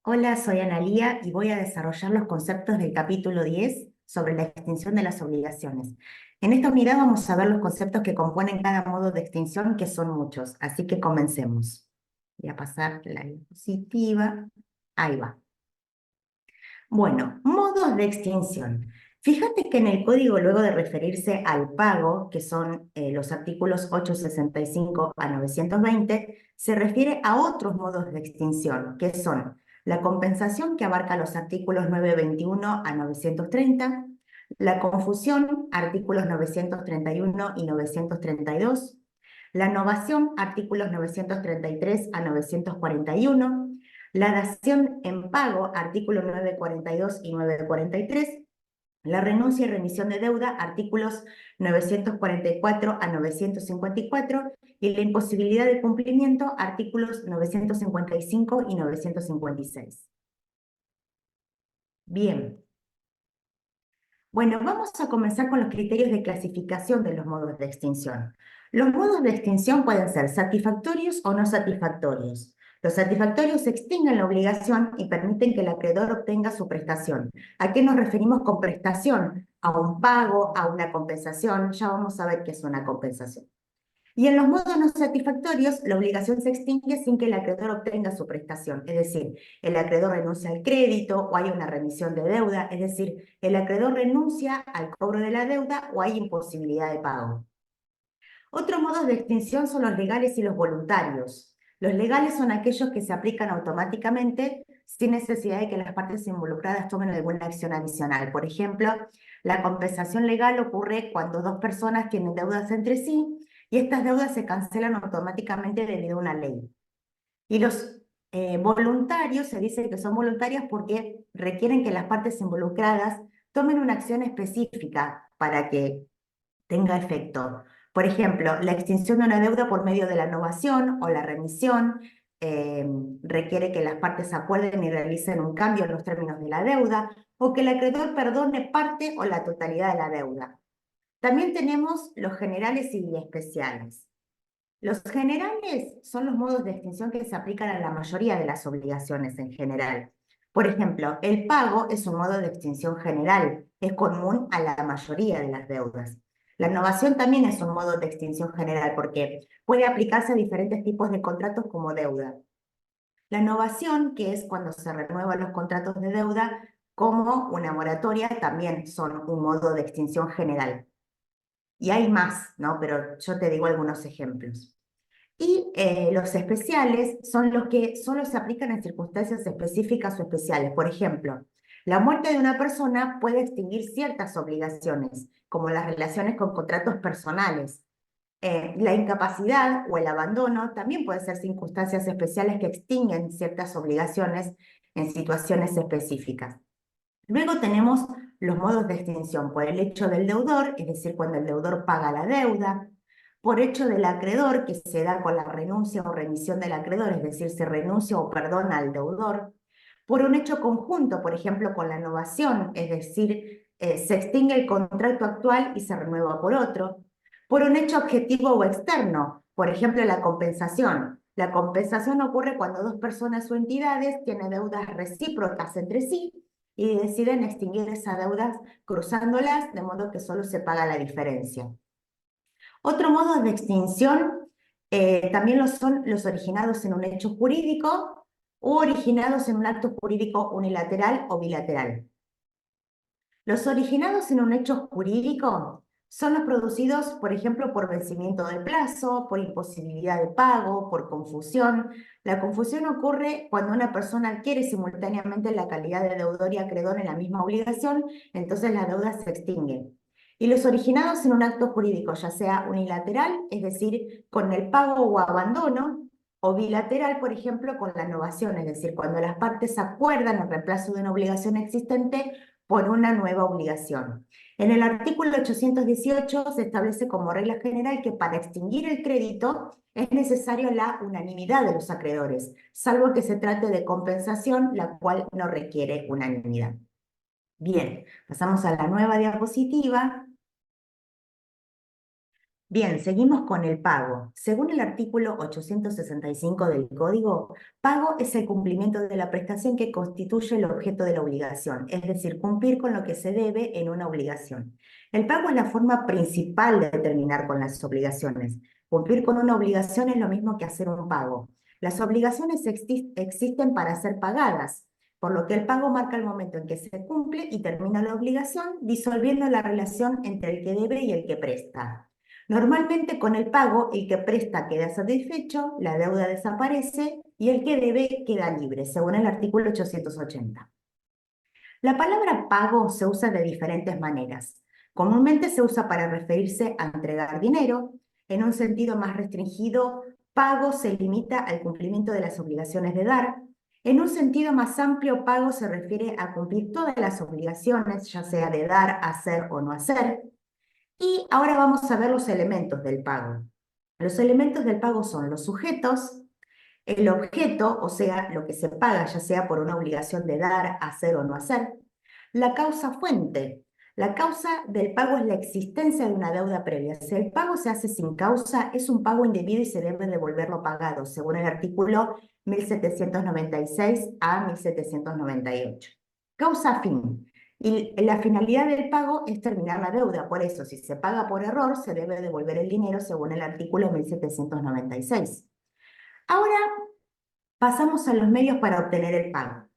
Hola, soy Analía y voy a desarrollar los conceptos del capítulo 10 sobre la extinción de las obligaciones. En esta unidad vamos a ver los conceptos que componen cada modo de extinción, que son muchos, así que comencemos. Voy a pasar la diapositiva. Ahí va. Bueno, modos de extinción. Fíjate que en el código, luego de referirse al pago, que son los artículos 865 a 920, se refiere a otros modos de extinción, que son la compensación, que abarca los artículos 921 a 930, la confusión, artículos 931 y 932, la novación, artículos 933 a 941, la dación en pago, artículos 942 y 943, la renuncia y remisión de deuda, artículos 944 a 954, y la imposibilidad de cumplimiento, artículos 955 y 956. Bien. Bueno, vamos a comenzar con los criterios de clasificación de los modos de extinción. Los modos de extinción pueden ser satisfactorios o no satisfactorios. Los satisfactorios extinguen la obligación y permiten que el acreedor obtenga su prestación. ¿A qué nos referimos con prestación? A un pago, a una compensación. Ya vamos a ver qué es una compensación. Y en los modos no satisfactorios, la obligación se extingue sin que el acreedor obtenga su prestación. Es decir, el acreedor renuncia al crédito o hay una remisión de deuda. Es decir, el acreedor renuncia al cobro de la deuda o hay imposibilidad de pago. Otros modos de extinción son los legales y los voluntarios. Los legales son aquellos que se aplican automáticamente sin necesidad de que las partes involucradas tomen alguna acción adicional. Por ejemplo, la compensación legal ocurre cuando dos personas tienen deudas entre sí y estas deudas se cancelan automáticamente debido a una ley. Y los voluntarios, se dice que son voluntarios porque requieren que las partes involucradas tomen una acción específica para que tenga efecto. Por ejemplo, la extinción de una deuda por medio de la novación o la remisión requiere que las partes acuerden y realicen un cambio en los términos de la deuda, o que el acreedor perdone parte o la totalidad de la deuda. También tenemos los generales y especiales. Los generales son los modos de extinción que se aplican a la mayoría de las obligaciones en general. Por ejemplo, el pago es un modo de extinción general, es común a la mayoría de las deudas. La innovación también es un modo de extinción general porque puede aplicarse a diferentes tipos de contratos como deuda. La innovación, que es cuando se renuevan los contratos de deuda, como una moratoria, también son un modo de extinción general. Y hay más, ¿no? Pero yo te digo algunos ejemplos. Y los especiales son los que solo se aplican en circunstancias específicas o especiales. Por ejemplo, la muerte de una persona puede extinguir ciertas obligaciones, como las relaciones con contratos personales. La incapacidad o el abandono también pueden ser circunstancias especiales que extinguen ciertas obligaciones en situaciones específicas. Luego tenemos los modos de extinción por el hecho del deudor, es decir, cuando el deudor paga la deuda; por hecho del acreedor, que se da con la renuncia o remisión del acreedor, es decir, se renuncia o perdona al deudor; por un hecho conjunto, por ejemplo, con la novación, es decir, se extingue el contrato actual y se renueva por otro; por un hecho objetivo o externo, por ejemplo, la compensación. La compensación ocurre cuando dos personas o entidades tienen deudas recíprocas entre sí y deciden extinguir esas deudas cruzándolas, de modo que solo se paga la diferencia. Otro modo de extinción también lo son los originados en un hecho jurídico o originados en un acto jurídico unilateral o bilateral. Los originados en un hecho jurídico son los producidos, por ejemplo, por vencimiento del plazo, por imposibilidad de pago, por confusión. La confusión ocurre cuando una persona adquiere simultáneamente la calidad de deudor y acreedor en la misma obligación, entonces la deuda se extingue. Y los originados en un acto jurídico, ya sea unilateral, es decir, con el pago o abandono, o bilateral, por ejemplo, con la novación, es decir, cuando las partes acuerdan el reemplazo de una obligación existente por una nueva obligación. En el artículo 818 se establece como regla general que para extinguir el crédito es necesario la unanimidad de los acreedores, salvo que se trate de compensación, la cual no requiere unanimidad. Bien, pasamos a la nueva diapositiva. Bien, seguimos con el pago. Según el artículo 865 del Código, pago es el cumplimiento de la prestación que constituye el objeto de la obligación, es decir, cumplir con lo que se debe en una obligación. El pago es la forma principal de terminar con las obligaciones. Cumplir con una obligación es lo mismo que hacer un pago. Las obligaciones existen para ser pagadas, por lo que el pago marca el momento en que se cumple y termina la obligación, disolviendo la relación entre el que debe y el que presta. Normalmente con el pago, el que presta queda satisfecho, la deuda desaparece y el que debe queda libre, según el artículo 880. La palabra pago se usa de diferentes maneras. Comúnmente se usa para referirse a entregar dinero. En un sentido más restringido, pago se limita al cumplimiento de las obligaciones de dar. En un sentido más amplio, pago se refiere a cumplir todas las obligaciones, ya sea de dar, hacer o no hacer. Y ahora vamos a ver los elementos del pago. Los elementos del pago son los sujetos, el objeto, o sea, lo que se paga, ya sea por una obligación de dar, hacer o no hacer, la causa fuente. La causa del pago es la existencia de una deuda previa. Si el pago se hace sin causa, es un pago indebido y se debe devolver lo pagado, según el artículo 1796 a 1798. Causa fin. Y la finalidad del pago es terminar la deuda. Por eso, si se paga por error, se debe devolver el dinero según el artículo 1796. Ahora pasamos a los medios para obtener el pago.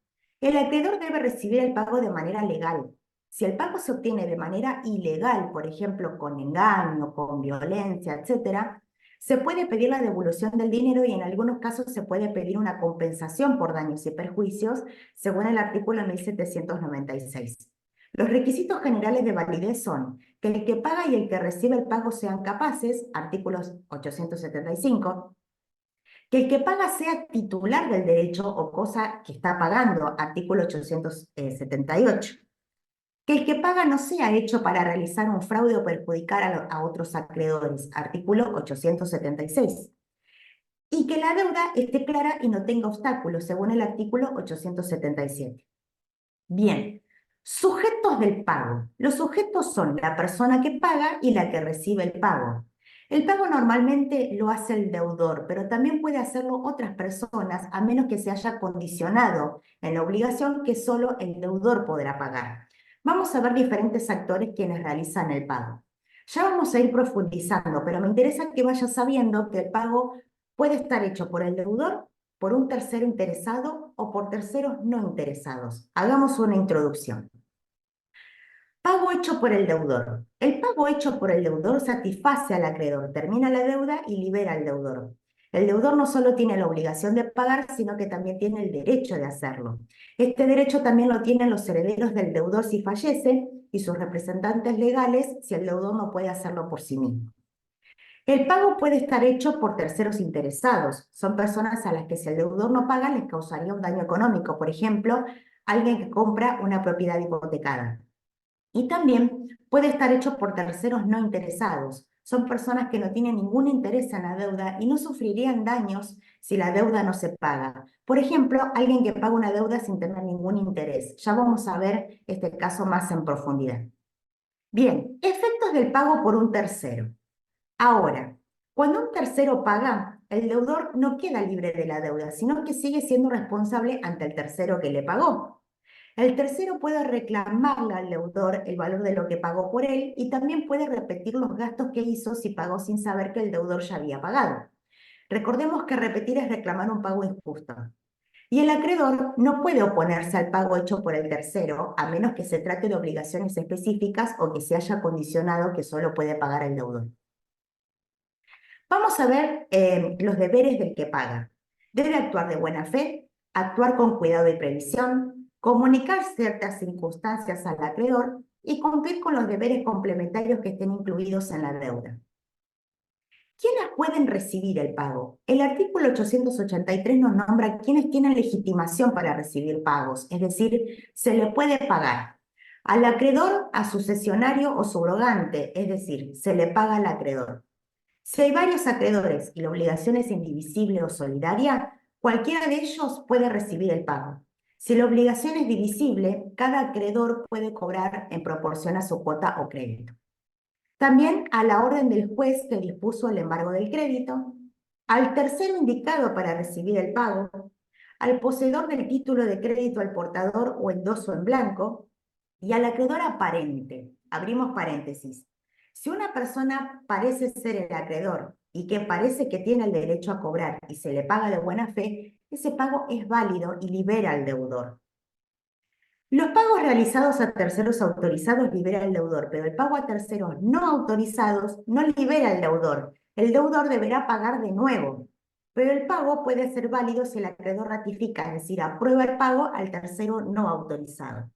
El acreedor debe recibir el pago de manera legal. Si el pago se obtiene de manera ilegal, por ejemplo, con engaño, con violencia, etc., se puede pedir la devolución del dinero y en algunos casos se puede pedir una compensación por daños y perjuicios, según el artículo 1796. Los requisitos generales de validez son que el que paga y el que recibe el pago sean capaces, artículos 875, que el que paga sea titular del derecho o cosa que está pagando, artículo 878. Que el que paga no sea hecho para realizar un fraude o perjudicar a otros acreedores, artículo 876. Y que la deuda esté clara y no tenga obstáculos, según el artículo 877. Bien, sujetos del pago. Los sujetos son la persona que paga y la que recibe el pago. El pago normalmente lo hace el deudor, pero también puede hacerlo otras personas, a menos que se haya condicionado en la obligación que solo el deudor podrá pagar. Vamos a ver diferentes actores quienes realizan el pago. Ya vamos a ir profundizando, pero me interesa que vayas sabiendo que el pago puede estar hecho por el deudor, por un tercero interesado o por terceros no interesados. Hagamos una introducción. Pago hecho por el deudor. El pago hecho por el deudor satisface al acreedor, termina la deuda y libera al deudor. El deudor no solo tiene la obligación de pagar, sino que también tiene el derecho de hacerlo. Este derecho también lo tienen los herederos del deudor si fallece y sus representantes legales si el deudor no puede hacerlo por sí mismo. El pago puede estar hecho por terceros interesados. Son personas a las que si el deudor no paga les causaría un daño económico. Por ejemplo, alguien que compra una propiedad hipotecada. Y también puede estar hecho por terceros no interesados. Son personas que no tienen ningún interés en la deuda y no sufrirían daños si la deuda no se paga. Por ejemplo, alguien que paga una deuda sin tener ningún interés. Ya vamos a ver este caso más en profundidad. Bien, efectos del pago por un tercero. Ahora, cuando un tercero paga, el deudor no queda libre de la deuda, sino que sigue siendo responsable ante el tercero que le pagó. El tercero puede reclamarle al deudor el valor de lo que pagó por él y también puede repetir los gastos que hizo si pagó sin saber que el deudor ya había pagado. Recordemos que repetir es reclamar un pago injusto. Y el acreedor no puede oponerse al pago hecho por el tercero, a menos que se trate de obligaciones específicas o que se haya condicionado que solo puede pagar el deudor. Vamos a ver los deberes del que paga. Debe actuar de buena fe, actuar con cuidado y previsión, comunicar ciertas circunstancias al acreedor y cumplir con los deberes complementarios que estén incluidos en la deuda. ¿Quiénes pueden recibir el pago? El artículo 883 nos nombra quiénes tienen legitimación para recibir pagos, es decir, se le puede pagar al acreedor, a sucesionario o subrogante, es decir, se le paga al acreedor. Si hay varios acreedores y la obligación es indivisible o solidaria, cualquiera de ellos puede recibir el pago. Si la obligación es divisible, cada acreedor puede cobrar en proporción a su cuota o crédito. También a la orden del juez que dispuso el embargo del crédito, al tercero indicado para recibir el pago, al poseedor del título de crédito, al portador o endoso en blanco, y al acreedor aparente. Abrimos paréntesis. Si una persona parece ser el acreedor y que parece que tiene el derecho a cobrar y se le paga de buena fe, ese pago es válido y libera al deudor. Los pagos realizados a terceros autorizados libera al deudor, pero el pago a terceros no autorizados no libera al deudor. El deudor deberá pagar de nuevo, pero el pago puede ser válido si el acreedor ratifica, es decir, aprueba el pago al tercero no autorizado.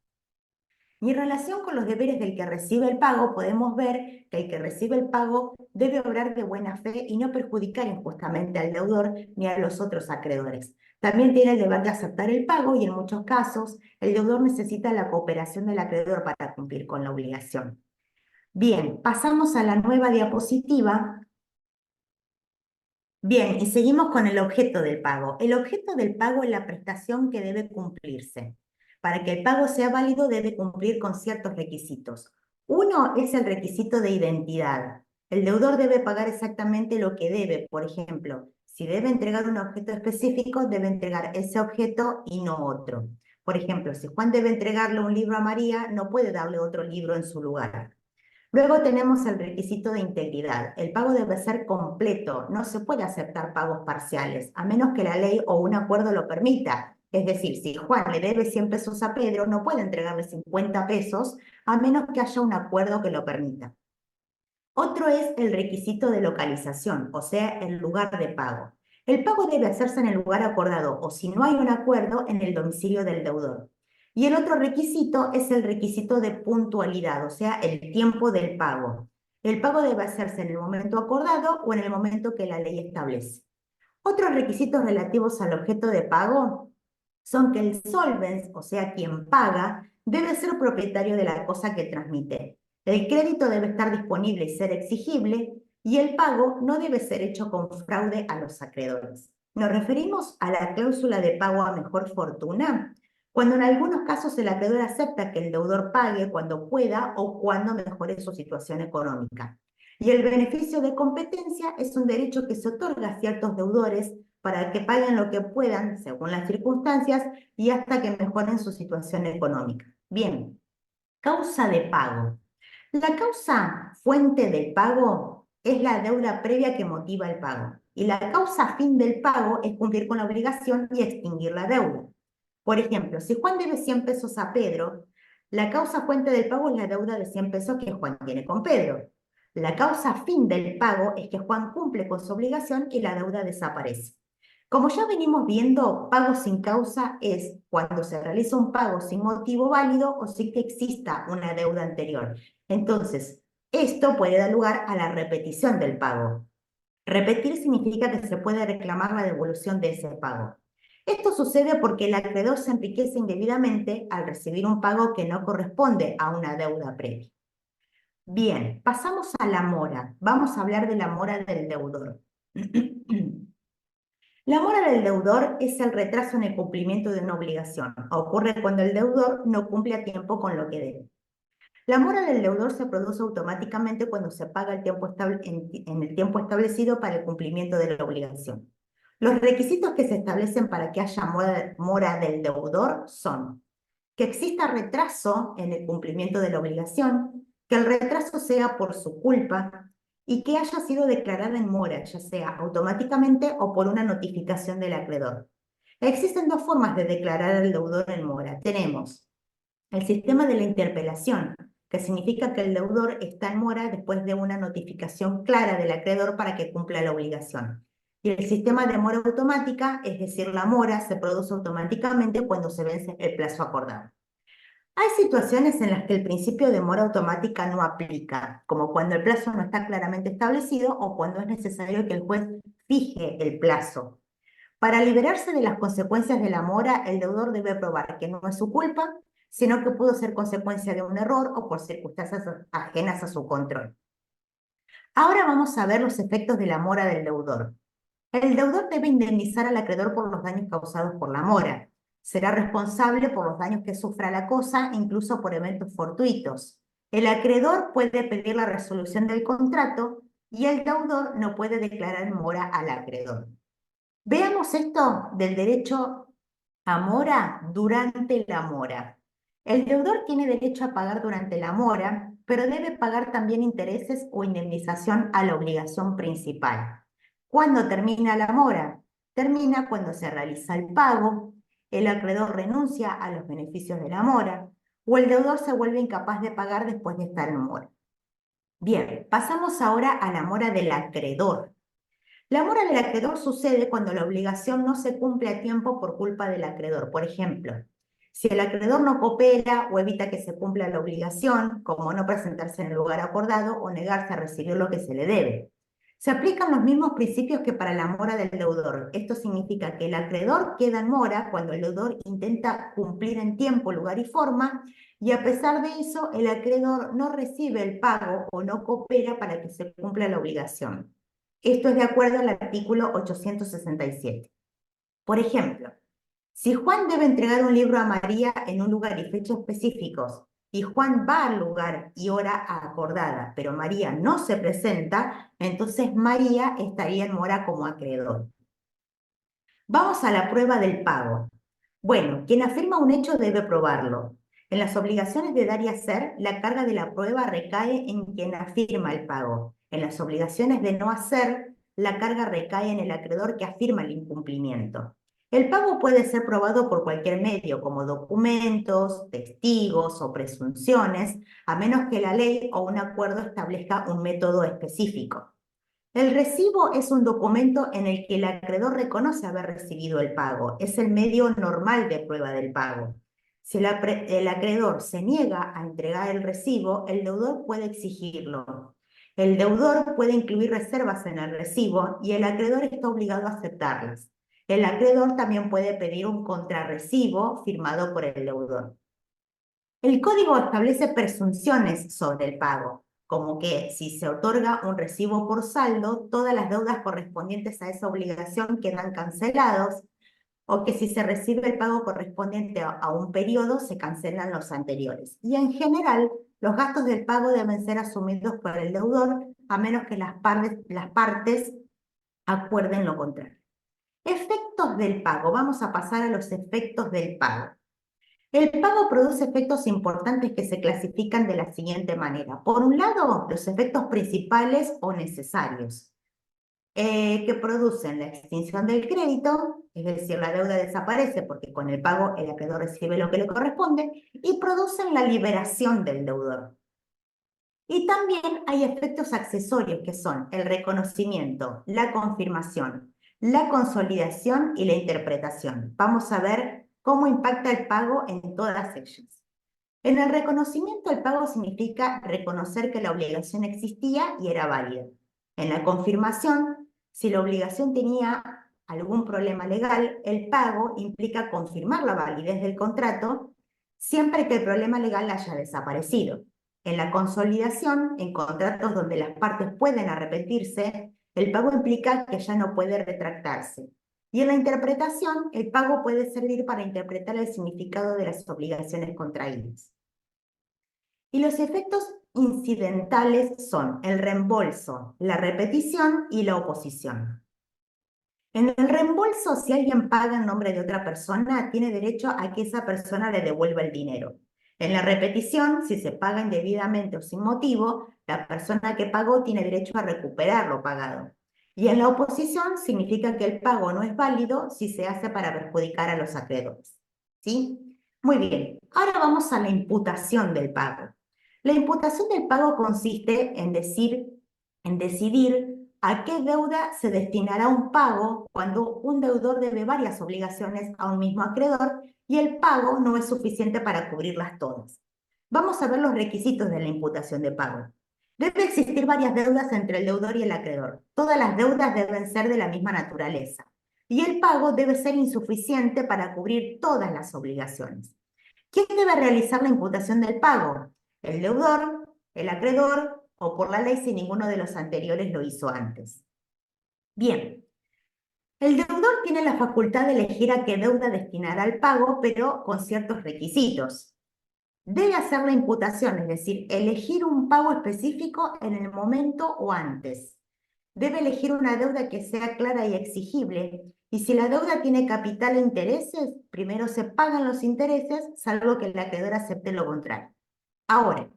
Y en relación con los deberes del que recibe el pago, podemos ver que el que recibe el pago debe obrar de buena fe y no perjudicar injustamente al deudor ni a los otros acreedores. También tiene el deber de aceptar el pago y en muchos casos el deudor necesita la cooperación del acreedor para cumplir con la obligación. Bien, pasamos a la nueva diapositiva. Bien, y seguimos con el objeto del pago. El objeto del pago es la prestación que debe cumplirse. Para que el pago sea válido debe cumplir con ciertos requisitos. Uno es el requisito de identidad. El deudor debe pagar exactamente lo que debe. Por ejemplo, si debe entregar un objeto específico, debe entregar ese objeto y no otro. Por ejemplo, si Juan debe entregarle un libro a María, no puede darle otro libro en su lugar. Luego tenemos el requisito de integridad. El pago debe ser completo, no se puede aceptar pagos parciales, a menos que la ley o un acuerdo lo permita. Es decir, si Juan le debe 100 pesos a Pedro, no puede entregarle 50 pesos, a menos que haya un acuerdo que lo permita. Otro es el requisito de localización, o sea, el lugar de pago. El pago debe hacerse en el lugar acordado, o si no hay un acuerdo, en el domicilio del deudor. Y el otro requisito es el requisito de puntualidad, o sea, el tiempo del pago. El pago debe hacerse en el momento acordado o en el momento que la ley establece. Otros requisitos relativos al objeto de pago son que el solvens, o sea, quien paga, debe ser propietario de la cosa que transmite. El crédito debe estar disponible y ser exigible, y el pago no debe ser hecho con fraude a los acreedores. Nos referimos a la cláusula de pago a mejor fortuna, cuando en algunos casos el acreedor acepta que el deudor pague cuando pueda o cuando mejore su situación económica. Y el beneficio de competencia es un derecho que se otorga a ciertos deudores para que paguen lo que puedan según las circunstancias y hasta que mejoren su situación económica. Bien, causa de pago. La causa fuente del pago es la deuda previa que motiva el pago. Y la causa fin del pago es cumplir con la obligación y extinguir la deuda. Por ejemplo, si Juan debe 100 pesos a Pedro, la causa fuente del pago es la deuda de 100 pesos que Juan tiene con Pedro. La causa fin del pago es que Juan cumple con su obligación y la deuda desaparece. Como ya venimos viendo, pago sin causa es cuando se realiza un pago sin motivo válido o sin que exista una deuda anterior. Entonces, esto puede dar lugar a la repetición del pago. Repetir significa que se puede reclamar la devolución de ese pago. Esto sucede porque el acreedor se enriquece indebidamente al recibir un pago que no corresponde a una deuda previa. Bien, pasamos a la mora. Vamos a hablar de la mora del deudor. La mora del deudor es el retraso en el cumplimiento de una obligación. Ocurre cuando el deudor no cumple a tiempo con lo que debe. La mora del deudor se produce automáticamente cuando se paga el tiempo en el tiempo establecido para el cumplimiento de la obligación. Los requisitos que se establecen para que haya mora del deudor son que exista retraso en el cumplimiento de la obligación, que el retraso sea por su culpa y que haya sido declarada en mora, ya sea automáticamente o por una notificación del acreedor. Existen dos formas de declarar al deudor en mora. Tenemos el sistema de la interpelación, que significa que el deudor está en mora después de una notificación clara del acreedor para que cumpla la obligación. Y el sistema de mora automática, es decir, la mora se produce automáticamente cuando se vence el plazo acordado. Hay situaciones en las que el principio de mora automática no aplica, como cuando el plazo no está claramente establecido o cuando es necesario que el juez fije el plazo. Para liberarse de las consecuencias de la mora, el deudor debe probar que no es su culpa, sino que pudo ser consecuencia de un error o por circunstancias ajenas a su control. Ahora vamos a ver los efectos de la mora del deudor. El deudor debe indemnizar al acreedor por los daños causados por la mora. Será responsable por los daños que sufra la cosa, incluso por eventos fortuitos. El acreedor puede pedir la resolución del contrato y el deudor no puede declarar mora al acreedor. Veamos esto del derecho a mora durante la mora. El deudor tiene derecho a pagar durante la mora, pero debe pagar también intereses o indemnización a la obligación principal. ¿Cuándo termina la mora? Termina cuando se realiza el pago, el acreedor renuncia a los beneficios de la mora o el deudor se vuelve incapaz de pagar después de estar en mora. Bien, pasamos ahora a la mora del acreedor. La mora del acreedor sucede cuando la obligación no se cumple a tiempo por culpa del acreedor. Por ejemplo, si el acreedor no coopera o evita que se cumpla la obligación, como no presentarse en el lugar acordado o negarse a recibir lo que se le debe. Se aplican los mismos principios que para la mora del deudor. Esto significa que el acreedor queda en mora cuando el deudor intenta cumplir en tiempo, lugar y forma, y a pesar de eso, el acreedor no recibe el pago o no coopera para que se cumpla la obligación. Esto es de acuerdo al artículo 867. Por ejemplo, si Juan debe entregar un libro a María en un lugar y fecha específicos, y Juan va al lugar y hora acordada, pero María no se presenta, entonces María estaría en mora como acreedor. Vamos a la prueba del pago. Bueno, quien afirma un hecho debe probarlo. En las obligaciones de dar y hacer, la carga de la prueba recae en quien afirma el pago. En las obligaciones de no hacer, la carga recae en el acreedor que afirma el incumplimiento. El pago puede ser probado por cualquier medio, como documentos, testigos o presunciones, a menos que la ley o un acuerdo establezca un método específico. El recibo es un documento en el que el acreedor reconoce haber recibido el pago. Es el medio normal de prueba del pago. Si el acreedor se niega a entregar el recibo, el deudor puede exigirlo. El deudor puede incluir reservas en el recibo y el acreedor está obligado a aceptarlas. El acreedor también puede pedir un contrarrecibo firmado por el deudor. El código establece presunciones sobre el pago, como que si se otorga un recibo por saldo, todas las deudas correspondientes a esa obligación quedan cancelados, o que si se recibe el pago correspondiente a un periodo, se cancelan los anteriores. Y en general, los gastos del pago deben ser asumidos por el deudor, a menos que las partes acuerden lo contrario. Efectos del pago. Vamos a pasar a los efectos del pago. El pago produce efectos importantes que se clasifican de la siguiente manera. Por un lado, los efectos principales o necesarios, que producen la extinción del crédito, es decir, la deuda desaparece porque con el pago el acreedor recibe lo que le corresponde, y producen la liberación del deudor. Y también hay efectos accesorios que son el reconocimiento, la confirmación, la consolidación y la interpretación. Vamos a ver cómo impacta el pago en todas ellas. En el reconocimiento, el pago significa reconocer que la obligación existía y era válida. En la confirmación, si la obligación tenía algún problema legal, el pago implica confirmar la validez del contrato siempre que el problema legal haya desaparecido. En la consolidación, en contratos donde las partes pueden arrepentirse, el pago implica que ya no puede retractarse. Y en la interpretación, el pago puede servir para interpretar el significado de las obligaciones contraídas. Y los efectos incidentales son el reembolso, la repetición y la oposición. En el reembolso, si alguien paga en nombre de otra persona, tiene derecho a que esa persona le devuelva el dinero. En la repetición, si se paga indebidamente o sin motivo, la persona que pagó tiene derecho a recuperar lo pagado. Y en la oposición significa que el pago no es válido si se hace para perjudicar a los acreedores. ¿Sí? Muy bien, ahora vamos a la imputación del pago. La imputación del pago consiste en decidir a qué deuda se destinará un pago cuando un deudor debe varias obligaciones a un mismo acreedor y el pago no es suficiente para cubrirlas todas. Vamos a ver los requisitos de la imputación de pago. Debe existir varias deudas entre el deudor y el acreedor. Todas las deudas deben ser de la misma naturaleza. Y el pago debe ser insuficiente para cubrir todas las obligaciones. ¿Quién debe realizar la imputación del pago? ¿El deudor, el acreedor o por la ley si ninguno de los anteriores lo hizo antes? Bien, el deudor tiene la facultad de elegir a qué deuda destinará el pago, pero con ciertos requisitos. Debe hacer la imputación, es decir, elegir un pago específico en el momento o antes. Debe elegir una deuda que sea clara y exigible. Y si la deuda tiene capital e intereses, primero se pagan los intereses, salvo que el acreedor acepte lo contrario. Ahora,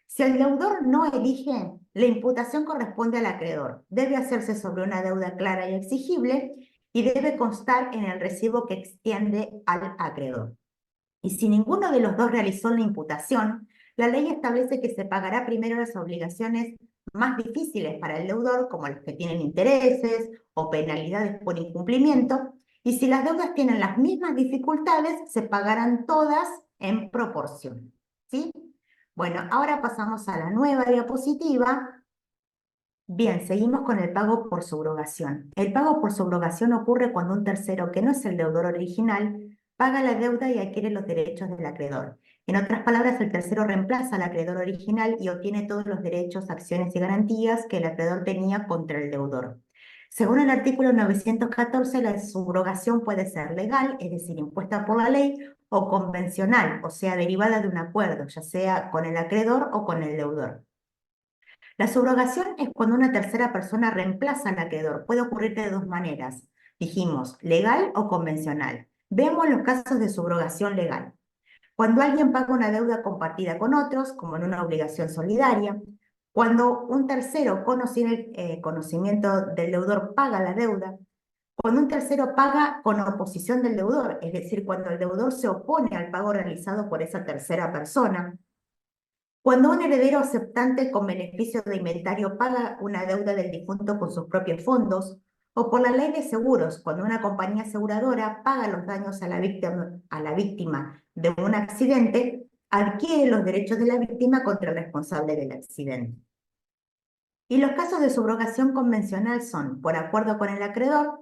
si el deudor no elige, la imputación corresponde al acreedor. Debe hacerse sobre una deuda clara y exigible y debe constar en el recibo que extiende al acreedor. Y si ninguno de los dos realizó la imputación, la ley establece que se pagará primero las obligaciones más difíciles para el deudor, como las que tienen intereses o penalidades por incumplimiento, y si las deudas tienen las mismas dificultades, se pagarán todas en proporción. ¿Sí? Bueno, ahora pasamos a la nueva diapositiva. Bien, seguimos con el pago por subrogación. El pago por subrogación ocurre cuando un tercero, que no es el deudor original, paga la deuda y adquiere los derechos del acreedor. En otras palabras, el tercero reemplaza al acreedor original y obtiene todos los derechos, acciones y garantías que el acreedor tenía contra el deudor. Según el artículo 914, la subrogación puede ser legal, es decir, impuesta por la ley, o convencional, o sea, derivada de un acuerdo, ya sea con el acreedor o con el deudor. La subrogación es cuando una tercera persona reemplaza al acreedor. Puede ocurrir de dos maneras. Dijimos, legal o convencional. Vemos los casos de subrogación legal. Cuando alguien paga una deuda compartida con otros, como en una obligación solidaria. Cuando un tercero con conocimiento del deudor paga la deuda. Cuando un tercero paga con oposición del deudor, es decir, cuando el deudor se opone al pago realizado por esa tercera persona. Cuando un heredero aceptante con beneficio de inventario paga una deuda del difunto con sus propios fondos, o por la ley de seguros, cuando una compañía aseguradora paga los daños a la víctima de un accidente, adquiere los derechos de la víctima contra el responsable del accidente. Y los casos de subrogación convencional son, por acuerdo con el acreedor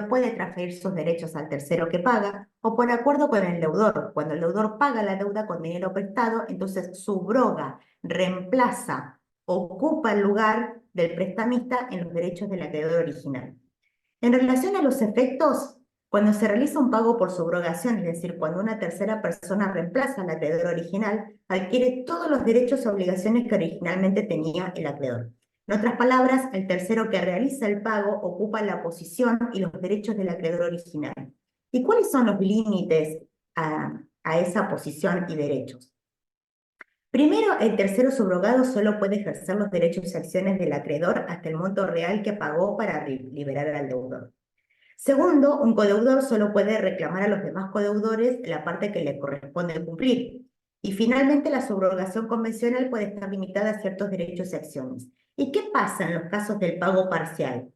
puede transferir sus derechos al tercero que paga, o por acuerdo con el deudor. Cuando el deudor paga la deuda con dinero prestado, entonces subroga, reemplaza, ocupa el lugar del prestamista en los derechos del acreedor original. En relación a los efectos, cuando se realiza un pago por subrogación, es decir, cuando una tercera persona reemplaza al acreedor original, adquiere todos los derechos y obligaciones que originalmente tenía el acreedor. En otras palabras, el tercero que realiza el pago ocupa la posición y los derechos del acreedor original. ¿Y cuáles son los límites a esa posición y derechos? Primero, el tercero subrogado solo puede ejercer los derechos y acciones del acreedor hasta el monto real que pagó para liberar al deudor. Segundo, un codeudor solo puede reclamar a los demás codeudores la parte que le corresponde cumplir. Y finalmente, la subrogación convencional puede estar limitada a ciertos derechos y acciones. ¿Y qué pasa en los casos del pago parcial?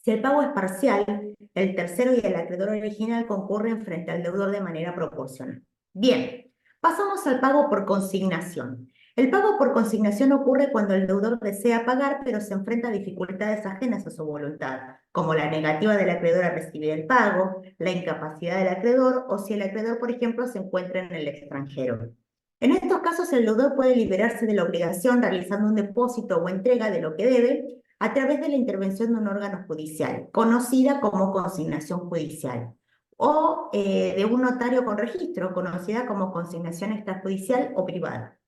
Si el pago es parcial, el tercero y el acreedor original concurren frente al deudor de manera proporcional. Bien, pasamos al pago por consignación. El pago por consignación ocurre cuando el deudor desea pagar, pero se enfrenta a dificultades ajenas a su voluntad, como la negativa del acreedor a recibir el pago, la incapacidad del acreedor, o si el acreedor, por ejemplo, se encuentra en el extranjero. En estos casos, el deudor puede liberarse de la obligación realizando un depósito o entrega de lo que debe a través de la intervención de un órgano judicial, conocida como consignación judicial, o de un notario con registro, conocida como consignación extrajudicial o privada.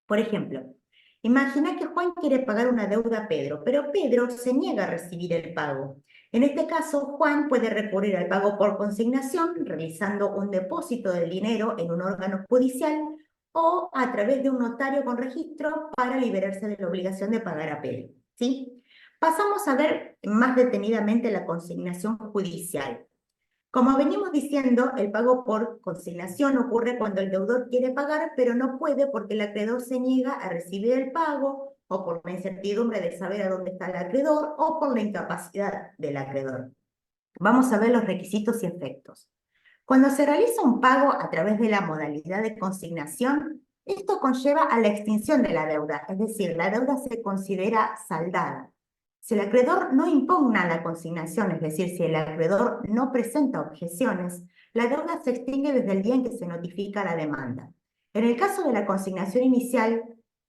Por ejemplo, imagina que Juan quiere pagar una deuda a Pedro, pero Pedro se niega a recibir el pago. En este caso, Juan puede recurrir al pago por consignación, realizando un depósito del dinero en un órgano judicial o a través de un notario con registro para liberarse de la obligación de pagar a Pedro. ¿Sí? Pasamos a ver más detenidamente la consignación judicial. Como venimos diciendo, el pago por consignación ocurre cuando el deudor quiere pagar, pero no puede porque el acreedor se niega a recibir el pago, o por la incertidumbre de saber a dónde está el acreedor, o por la incapacidad del acreedor. Vamos a ver los requisitos y efectos. Cuando se realiza un pago a través de la modalidad de consignación, esto conlleva a la extinción de la deuda, es decir, la deuda se considera saldada. Si el acreedor no impugna la consignación, es decir, si el acreedor no presenta objeciones, la deuda se extingue desde el día en que se notifica la demanda. En el caso de la consignación inicial,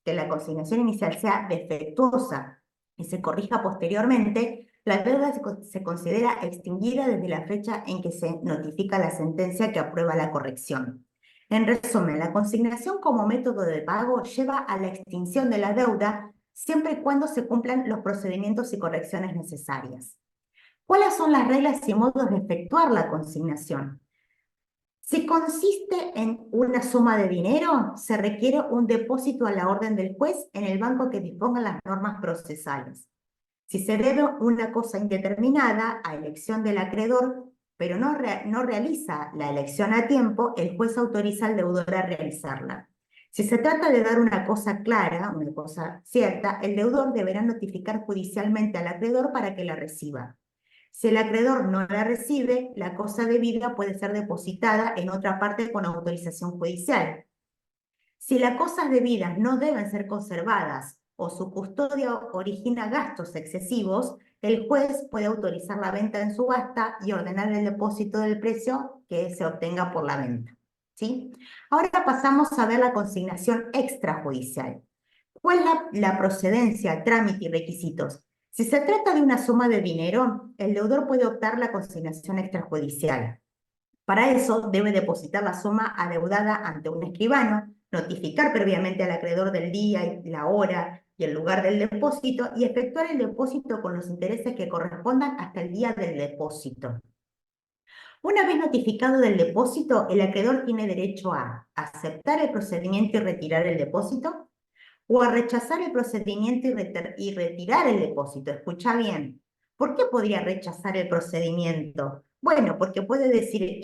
que la consignación inicial sea defectuosa y se corrija posteriormente, la deuda se considera extinguida desde la fecha en que se notifica la sentencia que aprueba la corrección. En resumen, la consignación como método de pago lleva a la extinción de la deuda siempre y cuando se cumplan los procedimientos y correcciones necesarias. ¿Cuáles son las reglas y modos de efectuar la consignación? Si consiste en una suma de dinero, se requiere un depósito a la orden del juez en el banco que disponga las normas procesales. Si se debe una cosa indeterminada a elección del acreedor, pero no realiza la elección a tiempo, el juez autoriza al deudor a realizarla. Si se trata de dar una cosa clara, una cosa cierta, el deudor deberá notificar judicialmente al acreedor para que la reciba. Si el acreedor no la recibe, la cosa debida puede ser depositada en otra parte con autorización judicial. Si las cosas debidas no deben ser conservadas o su custodia origina gastos excesivos, el juez puede autorizar la venta en subasta y ordenar el depósito del precio que se obtenga por la venta. ¿Sí? Ahora pasamos a ver la consignación extrajudicial. ¿Cuál es la procedencia, trámite y requisitos? Si se trata de una suma de dinero, el deudor puede optar la consignación extrajudicial. Para eso debe depositar la suma adeudada ante un escribano, notificar previamente al acreedor del día y la hora y el lugar del depósito y efectuar el depósito con los intereses que correspondan hasta el día del depósito. Una vez notificado del depósito, el acreedor tiene derecho a aceptar el procedimiento y retirar el depósito, o a rechazar el procedimiento y retirar el depósito. Escucha bien. ¿Por qué podría rechazar el procedimiento? Bueno, porque puede decir,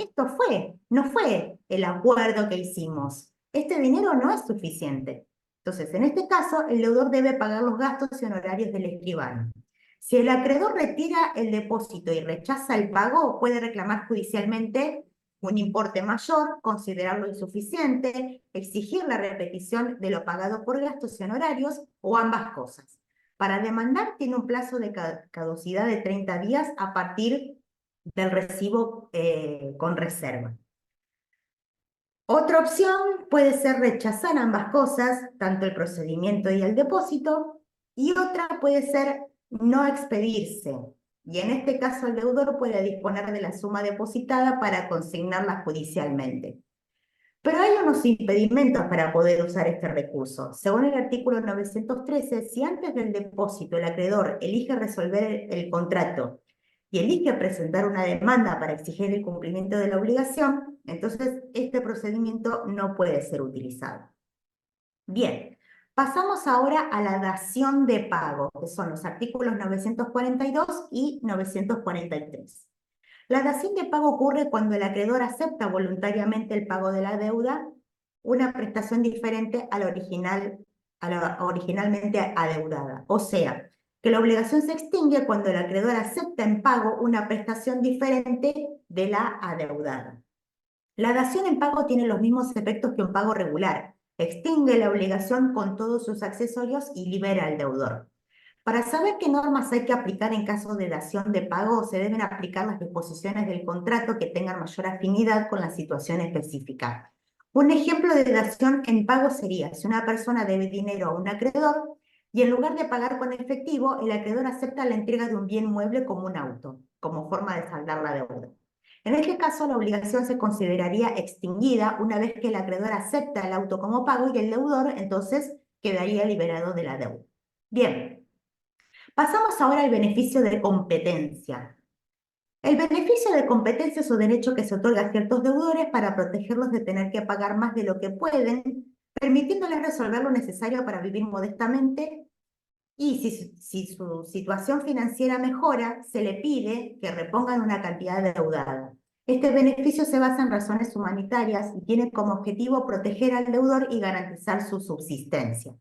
no fue el acuerdo que hicimos. Este dinero no es suficiente. Entonces, en este caso, el deudor debe pagar los gastos y honorarios del escribano. Si el acreedor retira el depósito y rechaza el pago, puede reclamar judicialmente un importe mayor, considerarlo insuficiente, exigir la repetición de lo pagado por gastos y honorarios o ambas cosas. Para demandar tiene un plazo de caducidad de 30 días a partir del recibo con reserva. Otra opción puede ser rechazar ambas cosas, tanto el procedimiento y el depósito, y otra puede ser no expedirse. Y en este caso el deudor puede disponer de la suma depositada para consignarla judicialmente. Pero hay unos impedimentos para poder usar este recurso. Según el artículo 913, si antes del depósito el acreedor elige resolver el contrato y elige presentar una demanda para exigir el cumplimiento de la obligación, entonces este procedimiento no puede ser utilizado. Bien, pasamos ahora a la dación de pago, que son los artículos 942 y 943. La dación de pago ocurre cuando el acreedor acepta voluntariamente el pago de la deuda, una prestación diferente a la originalmente adeudada. O sea, que la obligación se extingue cuando el acreedor acepta en pago una prestación diferente de la adeudada. La dación en pago tiene los mismos efectos que un pago regular. Extingue la obligación con todos sus accesorios y libera al deudor. Para saber qué normas hay que aplicar en caso de dación de pago, se deben aplicar las disposiciones del contrato que tengan mayor afinidad con la situación específica. Un ejemplo de dación en pago sería si una persona debe dinero a un acreedor y en lugar de pagar con efectivo, el acreedor acepta la entrega de un bien mueble como un auto, como forma de saldar la deuda. En este caso, la obligación se consideraría extinguida una vez que el acreedor acepta el auto como pago y el deudor entonces quedaría liberado de la deuda. Bien. Pasamos ahora al beneficio de competencia. El beneficio de competencia es un derecho que se otorga a ciertos deudores para protegerlos de tener que pagar más de lo que pueden, permitiéndoles resolver lo necesario para vivir modestamente y si su situación financiera mejora, se le pide que repongan una cantidad deudada. Este beneficio se basa en razones humanitarias y tiene como objetivo proteger al deudor y garantizar su subsistencia.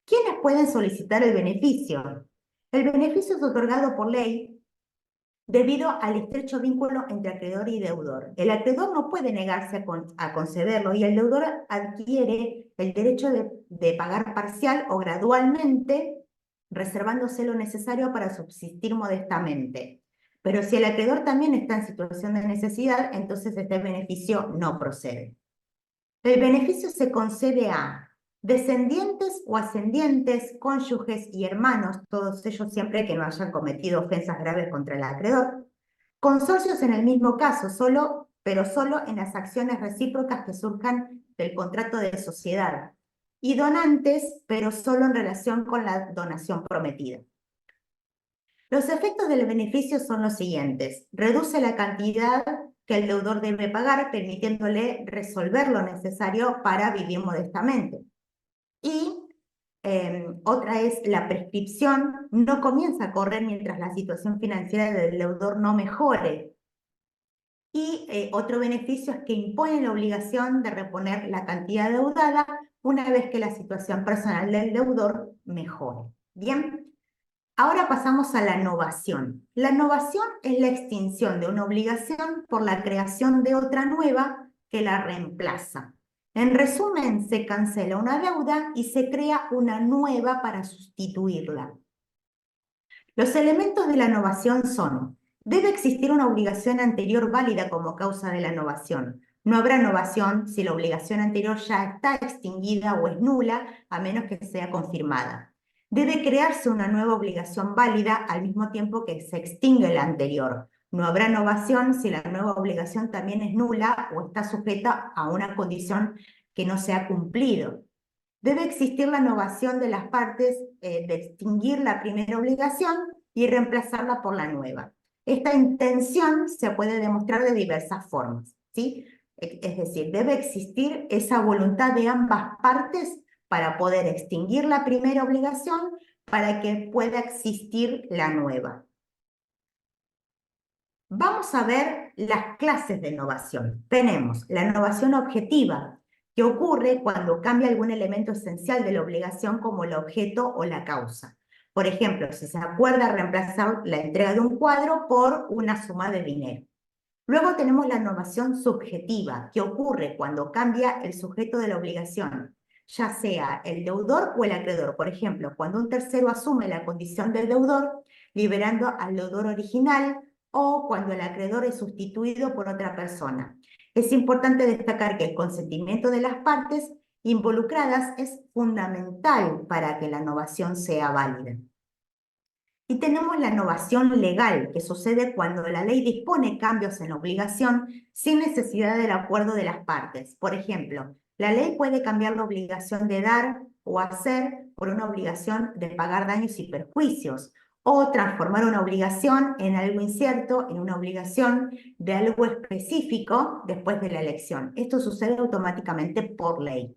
¿Quiénes pueden solicitar el beneficio? El beneficio es otorgado por ley debido al estrecho vínculo entre acreedor y deudor. El acreedor no puede negarse a concederlo y el deudor adquiere el derecho de pagar parcial o gradualmente, reservándose lo necesario para subsistir modestamente. Pero si el acreedor también está en situación de necesidad, entonces este beneficio no procede. El beneficio se concede a descendientes o ascendientes, cónyuges y hermanos, todos ellos siempre que no hayan cometido ofensas graves contra el acreedor. Consorcios en el mismo caso, solo pero solo en las acciones recíprocas que surjan del contrato de sociedad, y donantes, pero solo en relación con la donación prometida. Los efectos del beneficio son los siguientes. Reduce la cantidad que el deudor debe pagar, permitiéndole resolver lo necesario para vivir modestamente. Y otra es la prescripción no comienza a correr mientras la situación financiera del deudor no mejore. Y otro beneficio es que impone la obligación de reponer la cantidad deudada una vez que la situación personal del deudor mejore. Bien. Ahora pasamos a la novación. La novación es la extinción de una obligación por la creación de otra nueva que la reemplaza. En resumen, se cancela una deuda y se crea una nueva para sustituirla. Los elementos de la novación son: debe existir una obligación anterior válida como causa de la novación. No habrá novación si la obligación anterior ya está extinguida o es nula, a menos que sea confirmada. Debe crearse una nueva obligación válida al mismo tiempo que se extingue la anterior. No habrá novación si la nueva obligación también es nula o está sujeta a una condición que no se ha cumplido. Debe existir la novación de las partes de extinguir la primera obligación y reemplazarla por la nueva. Esta intención se puede demostrar de diversas formas, ¿sí? Es decir, debe existir esa voluntad de ambas partes para poder extinguir la primera obligación para que pueda existir la nueva. Vamos a ver las clases de novación. Tenemos la novación objetiva, que ocurre cuando cambia algún elemento esencial de la obligación como el objeto o la causa. Por ejemplo, si se acuerda reemplazar la entrega de un cuadro por una suma de dinero. Luego tenemos la novación subjetiva, que ocurre cuando cambia el sujeto de la obligación, ya sea el deudor o el acreedor. Por ejemplo, cuando un tercero asume la condición del deudor, liberando al deudor original, o cuando el acreedor es sustituido por otra persona. Es importante destacar que el consentimiento de las partes involucradas es fundamental para que la novación sea válida. Y tenemos la novación legal, que sucede cuando la ley dispone cambios en la obligación sin necesidad del acuerdo de las partes. Por ejemplo, la ley puede cambiar la obligación de dar o hacer por una obligación de pagar daños y perjuicios, o transformar una obligación en algo incierto, en una obligación de algo específico después de la elección. Esto sucede automáticamente por ley.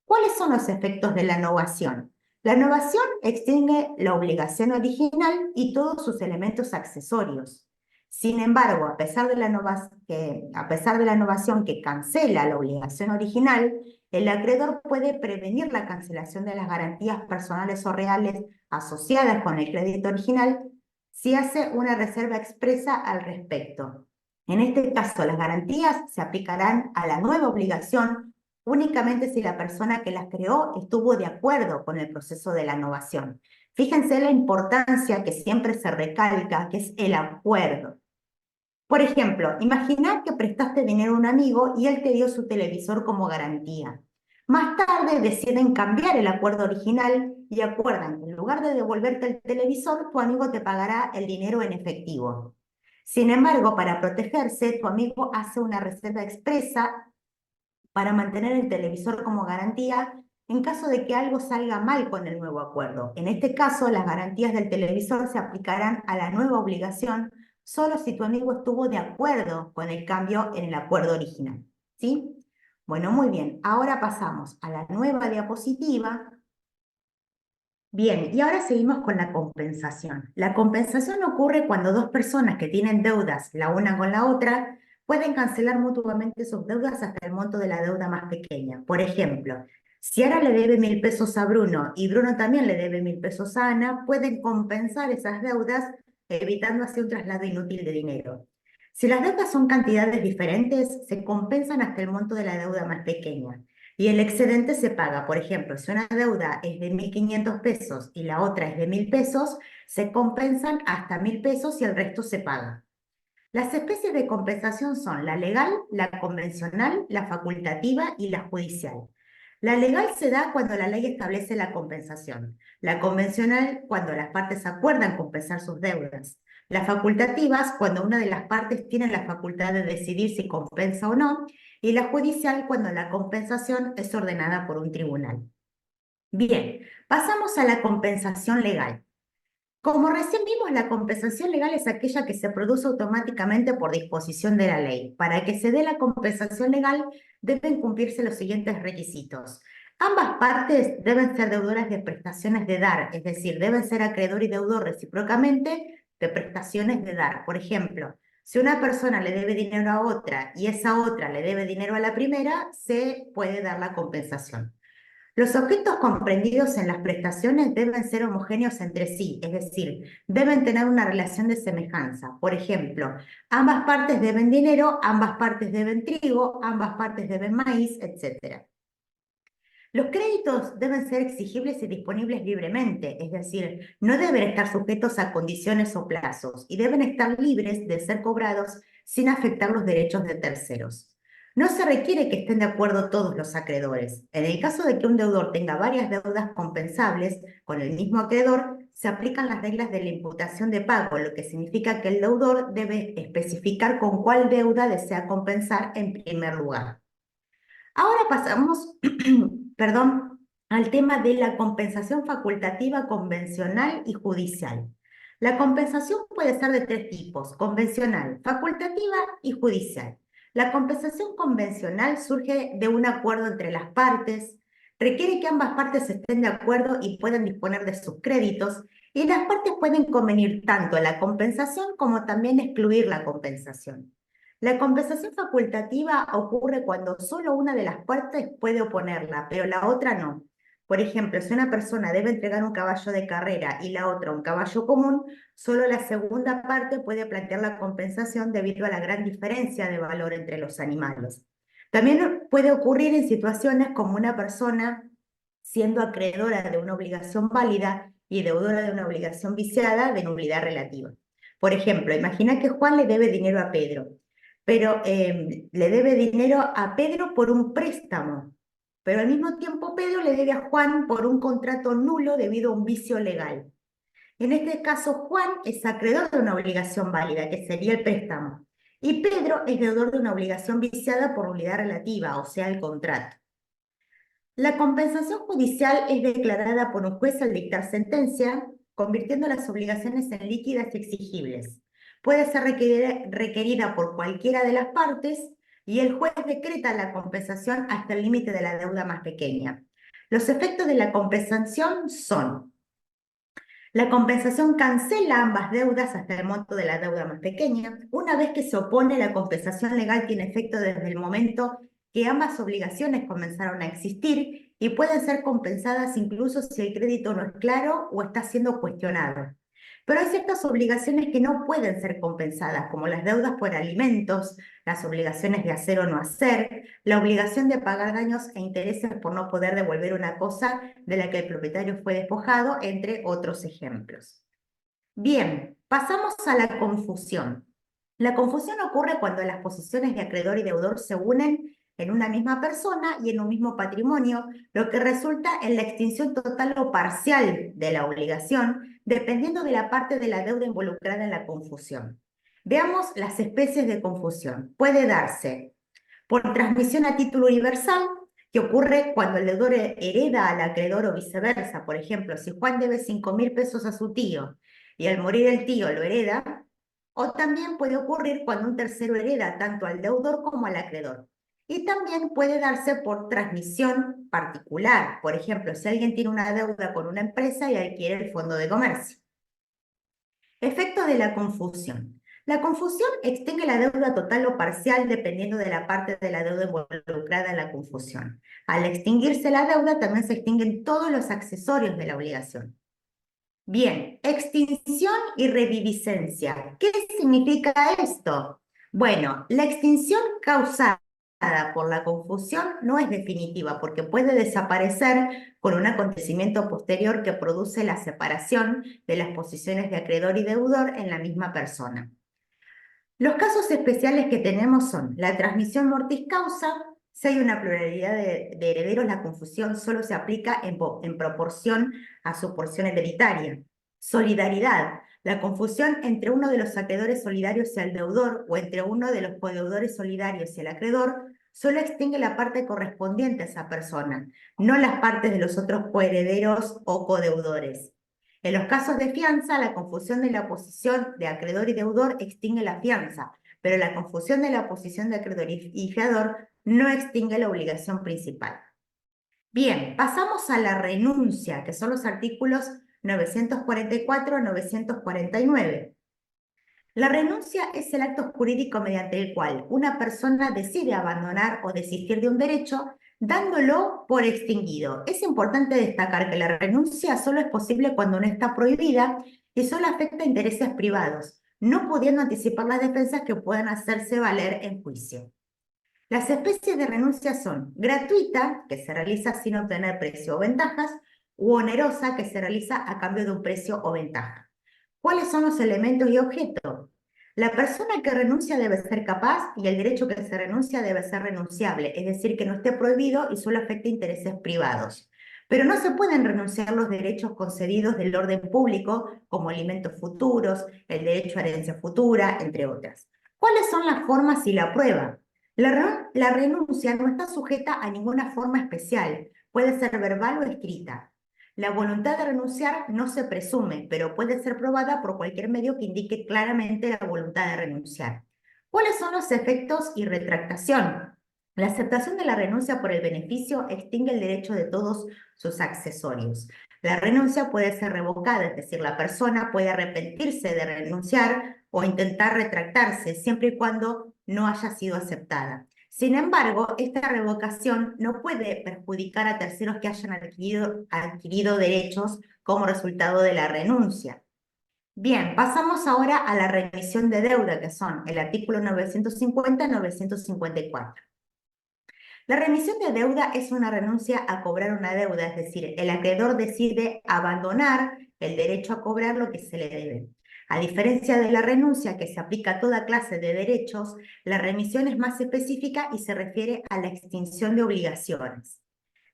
¿Cuáles son los efectos de la novación? La novación extingue la obligación original y todos sus elementos accesorios. Sin embargo, a pesar de la novación que cancela la obligación original, el acreedor puede prevenir la cancelación de las garantías personales o reales asociadas con el crédito original si hace una reserva expresa al respecto. En este caso, las garantías se aplicarán a la nueva obligación únicamente si la persona que las creó estuvo de acuerdo con el proceso de la novación. Fíjense la importancia que siempre se recalca, que es el acuerdo. Por ejemplo, imaginar que prestaste dinero a un amigo y él te dio su televisor como garantía. Más tarde deciden cambiar el acuerdo original y acuerdan que en lugar de devolverte el televisor, tu amigo te pagará el dinero en efectivo. Sin embargo, para protegerse, tu amigo hace una reserva expresa para mantener el televisor como garantía en caso de que algo salga mal con el nuevo acuerdo. En este caso, las garantías del televisor se aplicarán a la nueva obligación solo si tu amigo estuvo de acuerdo con el cambio en el acuerdo original. ¿Sí? Bueno, muy bien. Ahora pasamos a la nueva diapositiva. Bien, y ahora seguimos con la compensación. La compensación ocurre cuando dos personas que tienen deudas la una con la otra pueden cancelar mutuamente sus deudas hasta el monto de la deuda más pequeña. Por ejemplo, si Ana le debe 1.000 pesos a Bruno y Bruno también le debe 1.000 pesos a Ana, pueden compensar esas deudas evitando así un traslado inútil de dinero. Si las deudas son cantidades diferentes, se compensan hasta el monto de la deuda más pequeña. Y el excedente se paga. Por ejemplo, si una deuda es de 1.500 pesos y la otra es de 1.000 pesos, se compensan hasta 1.000 pesos y el resto se paga. Las especies de compensación son la legal, la convencional, la facultativa y la judicial. La legal se da cuando la ley establece la compensación. La convencional cuando las partes acuerdan compensar sus deudas. Las facultativas, cuando una de las partes tiene la facultad de decidir si compensa o no, y la judicial, cuando la compensación es ordenada por un tribunal. Bien, pasamos a la compensación legal. Como recién vimos, la compensación legal es aquella que se produce automáticamente por disposición de la ley. Para que se dé la compensación legal, deben cumplirse los siguientes requisitos. Ambas partes deben ser deudoras de prestaciones de dar, es decir, deben ser acreedor y deudor recíprocamente de prestaciones de dar. Por ejemplo, si una persona le debe dinero a otra y esa otra le debe dinero a la primera, se puede dar la compensación. Los objetos comprendidos en las prestaciones deben ser homogéneos entre sí, es decir, deben tener una relación de semejanza. Por ejemplo, ambas partes deben dinero, ambas partes deben trigo, ambas partes deben maíz, etc. Los créditos deben ser exigibles y disponibles libremente, es decir, no deben estar sujetos a condiciones o plazos y deben estar libres de ser cobrados sin afectar los derechos de terceros. No se requiere que estén de acuerdo todos los acreedores. En el caso de que un deudor tenga varias deudas compensables con el mismo acreedor, se aplican las reglas de la imputación de pago, lo que significa que el deudor debe especificar con cuál deuda desea compensar en primer lugar. Ahora pasamos, perdón, al tema de la compensación facultativa convencional y judicial. La compensación puede ser de tres tipos: convencional, facultativa y judicial. La compensación convencional surge de un acuerdo entre las partes, requiere que ambas partes estén de acuerdo y puedan disponer de sus créditos, y las partes pueden convenir tanto la compensación como también excluir la compensación. La compensación facultativa ocurre cuando solo una de las partes puede oponerla, pero la otra no. Por ejemplo, si una persona debe entregar un caballo de carrera y la otra un caballo común, solo la segunda parte puede plantear la compensación debido a la gran diferencia de valor entre los animales. También puede ocurrir en situaciones como una persona siendo acreedora de una obligación válida y deudora de una obligación viciada de nulidad relativa. Por ejemplo, imagina que Juan le debe dinero a Pedro, pero le debe dinero a Pedro por un préstamo, pero al mismo tiempo Pedro le debe a Juan por un contrato nulo debido a un vicio legal. En este caso, Juan es acreedor de una obligación válida, que sería el préstamo, y Pedro es deudor de una obligación viciada por nulidad relativa, o sea, el contrato. La compensación judicial es declarada por un juez al dictar sentencia, convirtiendo las obligaciones en líquidas y exigibles. Puede ser requerida por cualquiera de las partes y el juez decreta la compensación hasta el límite de la deuda más pequeña. Los efectos de la compensación son: la compensación cancela ambas deudas hasta el monto de la deuda más pequeña. Una vez que se opone, la compensación legal tiene efecto desde el momento que ambas obligaciones comenzaron a existir y pueden ser compensadas incluso si el crédito no es claro o está siendo cuestionado. Pero hay ciertas obligaciones que no pueden ser compensadas, como las deudas por alimentos, las obligaciones de hacer o no hacer, la obligación de pagar daños e intereses por no poder devolver una cosa de la que el propietario fue despojado, entre otros ejemplos. Bien, pasamos a la confusión. La confusión ocurre cuando las posiciones de acreedor y deudor se unen en una misma persona y en un mismo patrimonio, lo que resulta en la extinción total o parcial de la obligación, dependiendo de la parte de la deuda involucrada en la confusión. Veamos las especies de confusión. Puede darse por transmisión a título universal, que ocurre cuando el deudor hereda al acreedor o viceversa. Por ejemplo, si Juan debe 5.000 pesos a su tío y al morir el tío lo hereda, o también puede ocurrir cuando un tercero hereda tanto al deudor como al acreedor. Y también puede darse por transmisión particular. Por ejemplo, si alguien tiene una deuda con una empresa y adquiere el fondo de comercio. Efecto de la confusión. La confusión extingue la deuda total o parcial dependiendo de la parte de la deuda involucrada en la confusión. Al extinguirse la deuda, también se extinguen todos los accesorios de la obligación. Bien, extinción y reviviscencia. ¿Qué significa esto? Bueno, la extinción causada por la confusión no es definitiva porque puede desaparecer con un acontecimiento posterior que produce la separación de las posiciones de acreedor y deudor en la misma persona. Los casos especiales que tenemos son la transmisión mortis causa. Si hay una pluralidad de herederos, la confusión solo se aplica en proporción a su porción hereditaria. Solidaridad. La confusión entre uno de los acreedores solidarios y el deudor o entre uno de los codeudores solidarios y el acreedor solo extingue la parte correspondiente a esa persona, no las partes de los otros coherederos o codeudores. En los casos de fianza, la confusión de la posición de acreedor y deudor extingue la fianza, pero la confusión de la posición de acreedor y fiador no extingue la obligación principal. Bien, pasamos a la renuncia, que son los artículos 944 a 949. La renuncia es el acto jurídico mediante el cual una persona decide abandonar o desistir de un derecho, dándolo por extinguido. Es importante destacar que la renuncia solo es posible cuando no está prohibida y solo afecta a intereses privados, no pudiendo anticipar las defensas que puedan hacerse valer en juicio. Las especies de renuncia son gratuita, que se realiza sin obtener precio o ventajas, u onerosa, que se realiza a cambio de un precio o ventaja. ¿Cuáles son los elementos y objetos? La persona que renuncia debe ser capaz y el derecho que se renuncia debe ser renunciable, es decir, que no esté prohibido y solo afecte intereses privados. Pero no se pueden renunciar los derechos concedidos del orden público, como alimentos futuros, el derecho a herencia futura, entre otras. ¿Cuáles son las formas y la prueba? La renuncia no está sujeta a ninguna forma especial, puede ser verbal o escrita. La voluntad de renunciar no se presume, pero puede ser probada por cualquier medio que indique claramente la voluntad de renunciar. ¿Cuáles son los efectos y retractación? La aceptación de la renuncia por el beneficio extingue el derecho de todos sus accesorios. La renuncia puede ser revocada, es decir, la persona puede arrepentirse de renunciar o intentar retractarse, siempre y cuando no haya sido aceptada. Sin embargo, esta revocación no puede perjudicar a terceros que hayan adquirido derechos como resultado de la renuncia. Bien, pasamos ahora a la remisión de deuda, que son el artículo 950 y 954. La remisión de deuda es una renuncia a cobrar una deuda, es decir, el acreedor decide abandonar el derecho a cobrar lo que se le debe. A diferencia de la renuncia, que se aplica a toda clase de derechos, la remisión es más específica y se refiere a la extinción de obligaciones.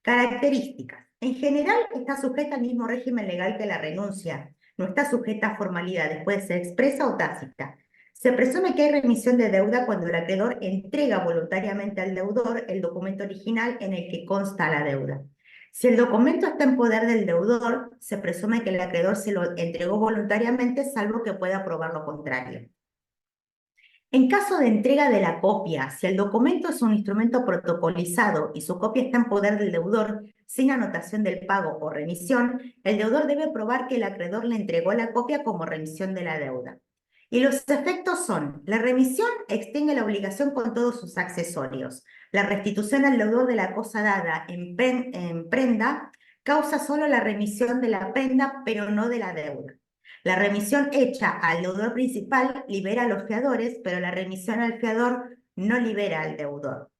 Características. En general, está sujeta al mismo régimen legal que la renuncia. No está sujeta a formalidades, puede ser expresa o tácita. Se presume que hay remisión de deuda cuando el acreedor entrega voluntariamente al deudor el documento original en el que consta la deuda. Si el documento está en poder del deudor, se presume que el acreedor se lo entregó voluntariamente, salvo que pueda probar lo contrario. En caso de entrega de la copia, si el documento es un instrumento protocolizado y su copia está en poder del deudor sin anotación del pago o remisión, el deudor debe probar que el acreedor le entregó la copia como remisión de la deuda. Y los efectos son: la remisión extingue la obligación con todos sus accesorios. La restitución al deudor de la cosa dada en prenda causa solo la remisión de la prenda, pero no de la deuda. La remisión hecha al deudor principal libera a los fiadores, pero la remisión al fiador no libera al deudor.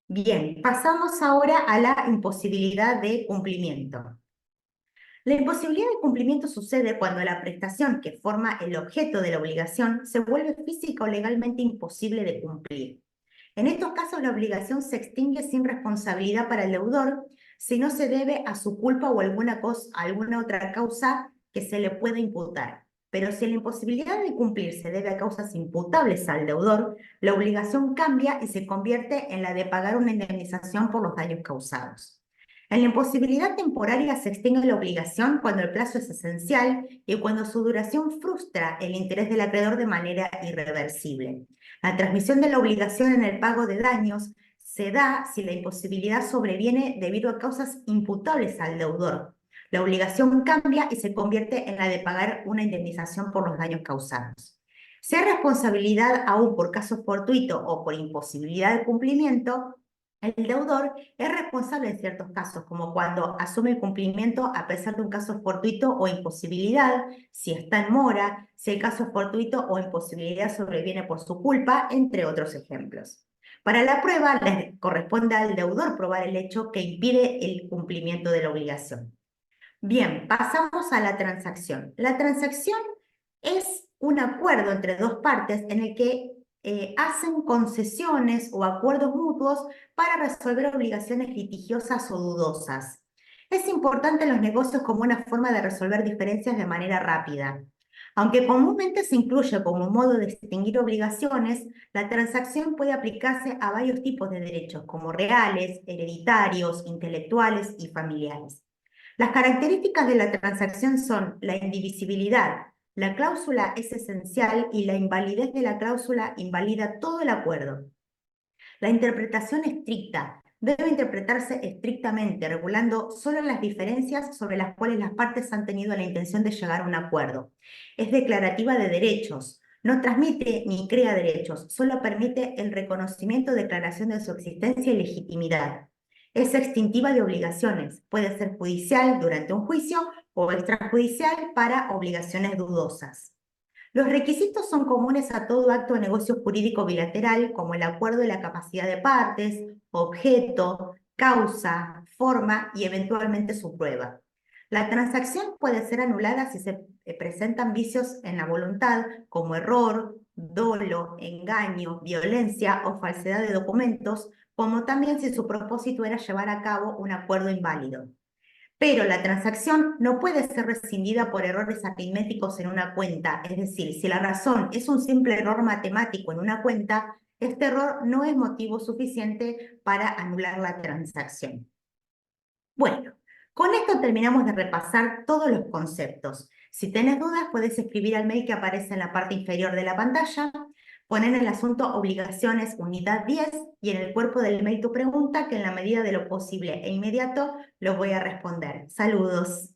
Bien, pasamos ahora a la imposibilidad de cumplimiento. La imposibilidad de cumplimiento sucede cuando la prestación que forma el objeto de la obligación se vuelve física o legalmente imposible de cumplir. En estos casos, la obligación se extingue sin responsabilidad para el deudor si no se debe a su culpa o alguna otra causa que se le pueda imputar. Pero si la imposibilidad de cumplir se debe a causas imputables al deudor, la obligación cambia y se convierte en la de pagar una indemnización por los daños causados. En la imposibilidad temporaria se extingue la obligación cuando el plazo es esencial y cuando su duración frustra el interés del acreedor de manera irreversible. La transmisión de la obligación en el pago de daños se da si la imposibilidad sobreviene debido a causas imputables al deudor. La obligación cambia y se convierte en la de pagar una indemnización por los daños causados. Si hay responsabilidad aún por caso fortuito o por imposibilidad de cumplimiento, el deudor es responsable en ciertos casos, como cuando asume el cumplimiento a pesar de un caso fortuito o imposibilidad, si está en mora, si el caso fortuito o imposibilidad sobreviene por su culpa, entre otros ejemplos. Para la prueba, le corresponde al deudor probar el hecho que impide el cumplimiento de la obligación. Bien, pasamos a la transacción. La transacción es un acuerdo entre dos partes en el que hacen concesiones o acuerdos mutuos para resolver obligaciones litigiosas o dudosas. Es importante en los negocios como una forma de resolver diferencias de manera rápida. Aunque comúnmente se incluye como un modo de extinguir obligaciones, la transacción puede aplicarse a varios tipos de derechos, como reales, hereditarios, intelectuales y familiares. Las características de la transacción son la indivisibilidad. La cláusula es esencial y la invalidez de la cláusula invalida todo el acuerdo. La interpretación estricta debe interpretarse estrictamente, regulando solo las diferencias sobre las cuales las partes han tenido la intención de llegar a un acuerdo. Es declarativa de derechos, no transmite ni crea derechos, solo permite el reconocimiento o declaración de su existencia y legitimidad. Es extintiva de obligaciones, puede ser judicial durante un juicio o extrajudicial para obligaciones dudosas. Los requisitos son comunes a todo acto de negocio jurídico bilateral, como el acuerdo de la capacidad de partes, objeto, causa, forma y eventualmente su prueba. La transacción puede ser anulada si se presentan vicios en la voluntad, como error, dolo, engaño, violencia o falsedad de documentos, como también si su propósito era llevar a cabo un acuerdo inválido. Pero la transacción no puede ser rescindida por errores aritméticos en una cuenta. Es decir, si la razón es un simple error matemático en una cuenta, este error no es motivo suficiente para anular la transacción. Bueno, con esto terminamos de repasar todos los conceptos. Si tenés dudas, puedes escribir al mail que aparece en la parte inferior de la pantalla, poner en el asunto obligaciones unidad 10 y en el cuerpo del mail tu pregunta, que en la medida de lo posible e inmediato lo voy a responder. Saludos.